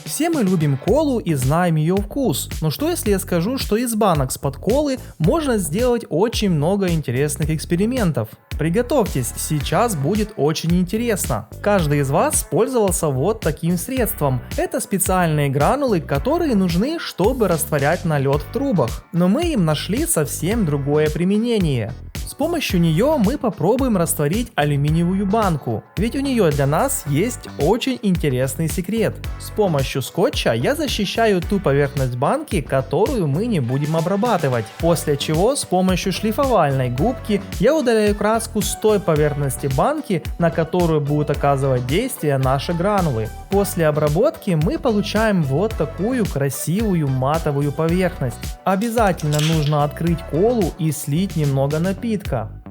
Все мы любим колу и знаем ее вкус, но что если я скажу, что из банок с-под колы можно сделать очень много интересных экспериментов? Приготовьтесь, сейчас будет очень интересно. Каждый из вас пользовался вот таким средством. Это специальные гранулы, которые нужны, чтобы растворять налет в трубах. Но мы им нашли совсем другое применение. С помощью нее мы попробуем растворить алюминиевую банку, ведь у нее для нас есть очень интересный секрет. С помощью скотча я защищаю ту поверхность банки, которую мы не будем обрабатывать, после чего с помощью шлифовальной губки я удаляю краску с той поверхности банки, на которую будут оказывать действие наши гранулы. После обработки мы получаем вот такую красивую матовую поверхность. Обязательно нужно открыть колу и слить немного напитка.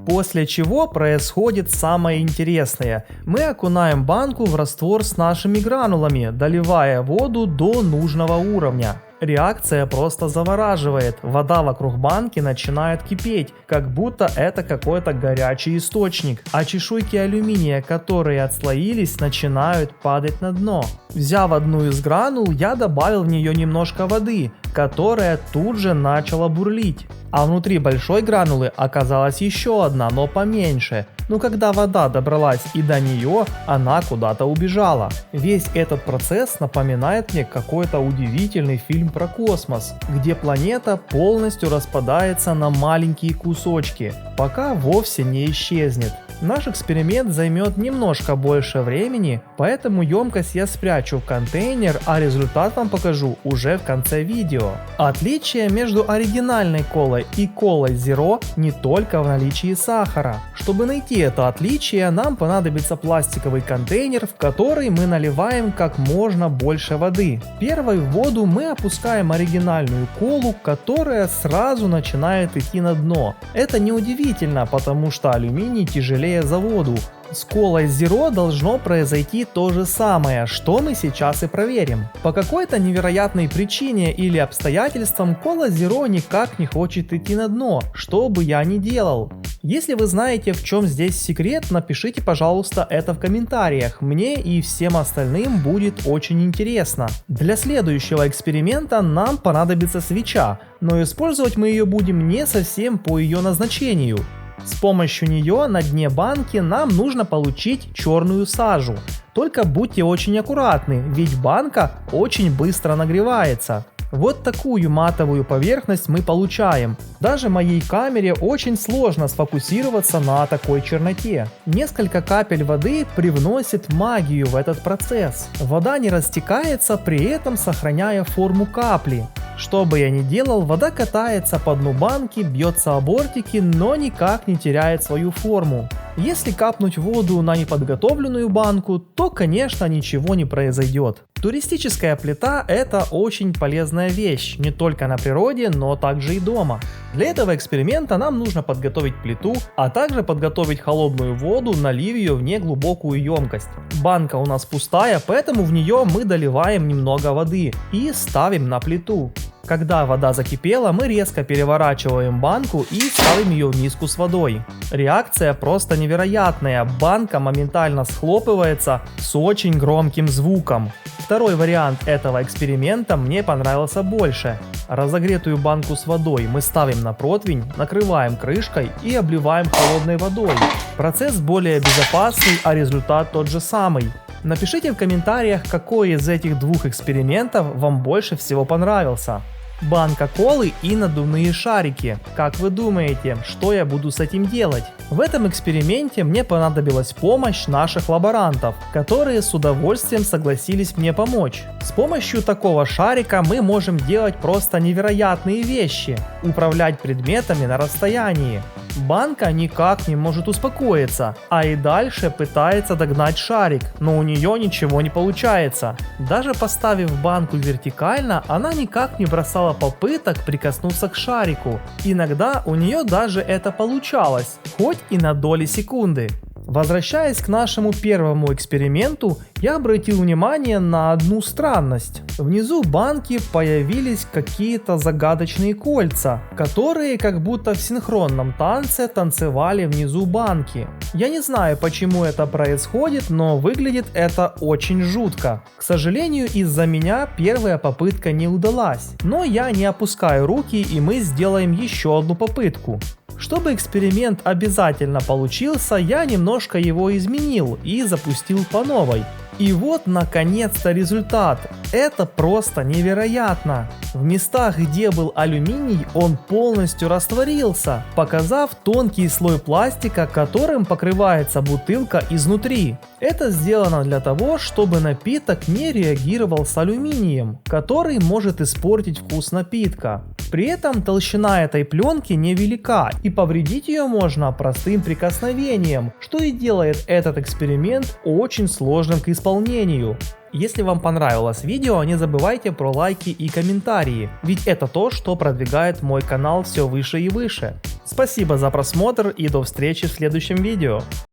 После чего происходит самое интересное. Мы окунаем банку в раствор с нашими гранулами, доливая воду до нужного уровня. Реакция просто завораживает. Вода вокруг банки начинает кипеть, как будто это какой-то горячий источник, а чешуйки алюминия, которые отслоились, начинают падать на дно. Взяв одну из гранул, я добавил в нее немножко воды, которая тут же начала бурлить. А внутри большой гранулы оказалась еще одна, но поменьше. Но когда вода добралась и до нее, она куда-то убежала. Весь этот процесс напоминает мне какой-то удивительный фильм про космос, где планета полностью распадается на маленькие кусочки, пока вовсе не исчезнет. Наш эксперимент займет немножко больше времени, поэтому емкость я спрячу в контейнер, а результат вам покажу уже в конце видео. Отличие между оригинальной колой и колой Zero не только в наличии сахара. Чтобы найти это отличие, нам понадобится пластиковый контейнер, в который мы наливаем как можно больше воды. Первой в воду мы опускаем оригинальную колу, которая сразу начинает идти на дно. Это неудивительно, потому что алюминий тяжелее за воду. С колой Zero должно произойти то же самое, что мы сейчас и проверим. По какой-то невероятной причине или обстоятельствам кола Zero никак не хочет идти на дно, что бы я ни делал. Если вы знаете, в чем здесь секрет, напишите, пожалуйста, это в комментариях. Мне и всем остальным будет очень интересно. Для следующего эксперимента нам понадобится свеча, но использовать мы ее будем не совсем по ее назначению. С помощью нее на дне банки нам нужно получить черную сажу. Только будьте очень аккуратны, ведь банка очень быстро нагревается. Вот такую матовую поверхность мы получаем. Даже моей камере очень сложно сфокусироваться на такой черноте. Несколько капель воды привносит магию в этот процесс. Вода не растекается, при этом сохраняя форму капли. Что бы я ни делал, вода катается по дну банки, бьется о бортики, но никак не теряет свою форму. Если капнуть воду на неподготовленную банку, то, конечно, ничего не произойдет. Туристическая плита – это очень полезная вещь, не только на природе, но также и дома. Для этого эксперимента нам нужно подготовить плиту, а также подготовить холодную воду, налив ее в неглубокую емкость. Банка у нас пустая, поэтому в нее мы доливаем немного воды и ставим на плиту. Когда вода закипела, мы резко переворачиваем банку и ставим ее в миску с водой. Реакция просто невероятная, банка моментально схлопывается с очень громким звуком. Второй вариант этого эксперимента мне понравился больше. Разогретую банку с водой мы ставим на противень, накрываем крышкой и обливаем холодной водой. Процесс более безопасный, а результат тот же самый. Напишите в комментариях, какой из этих двух экспериментов вам больше всего понравился. Банка колы и надувные шарики. Как вы думаете, что я буду с этим делать? В этом эксперименте мне понадобилась помощь наших лаборантов, которые с удовольствием согласились мне помочь. С помощью такого шарика мы можем делать просто невероятные вещи. Управлять предметами на расстоянии. Банка никак не может успокоиться, а и дальше пытается догнать шарик, но у нее ничего не получается. Даже поставив банку вертикально, она никак не бросала попыток прикоснуться к шарику. Иногда у нее даже это получалось, хоть и на доли секунды. Возвращаясь к нашему первому эксперименту, я обратил внимание на одну странность. Внизу банки появились какие-то загадочные кольца, которые как будто в синхронном танце танцевали внизу банки. Я не знаю, почему это происходит, но выглядит это очень жутко. К сожалению, из-за меня первая попытка не удалась, но я не опускаю руки, и мы сделаем еще одну попытку. Чтобы эксперимент обязательно получился, я немножко его изменил и запустил по новой. И вот наконец-то результат. Это просто невероятно. В местах, где был алюминий, он полностью растворился, показав тонкий слой пластика, которым покрывается бутылка изнутри. Это сделано для того, чтобы напиток не реагировал с алюминием, который может испортить вкус напитка. При этом толщина этой пленки невелика, и повредить ее можно простым прикосновением, что и делает этот эксперимент очень сложным к исполнению. Если вам понравилось видео, не забывайте про лайки и комментарии, ведь это то, что продвигает мой канал все выше и выше. Спасибо за просмотр и до встречи в следующем видео.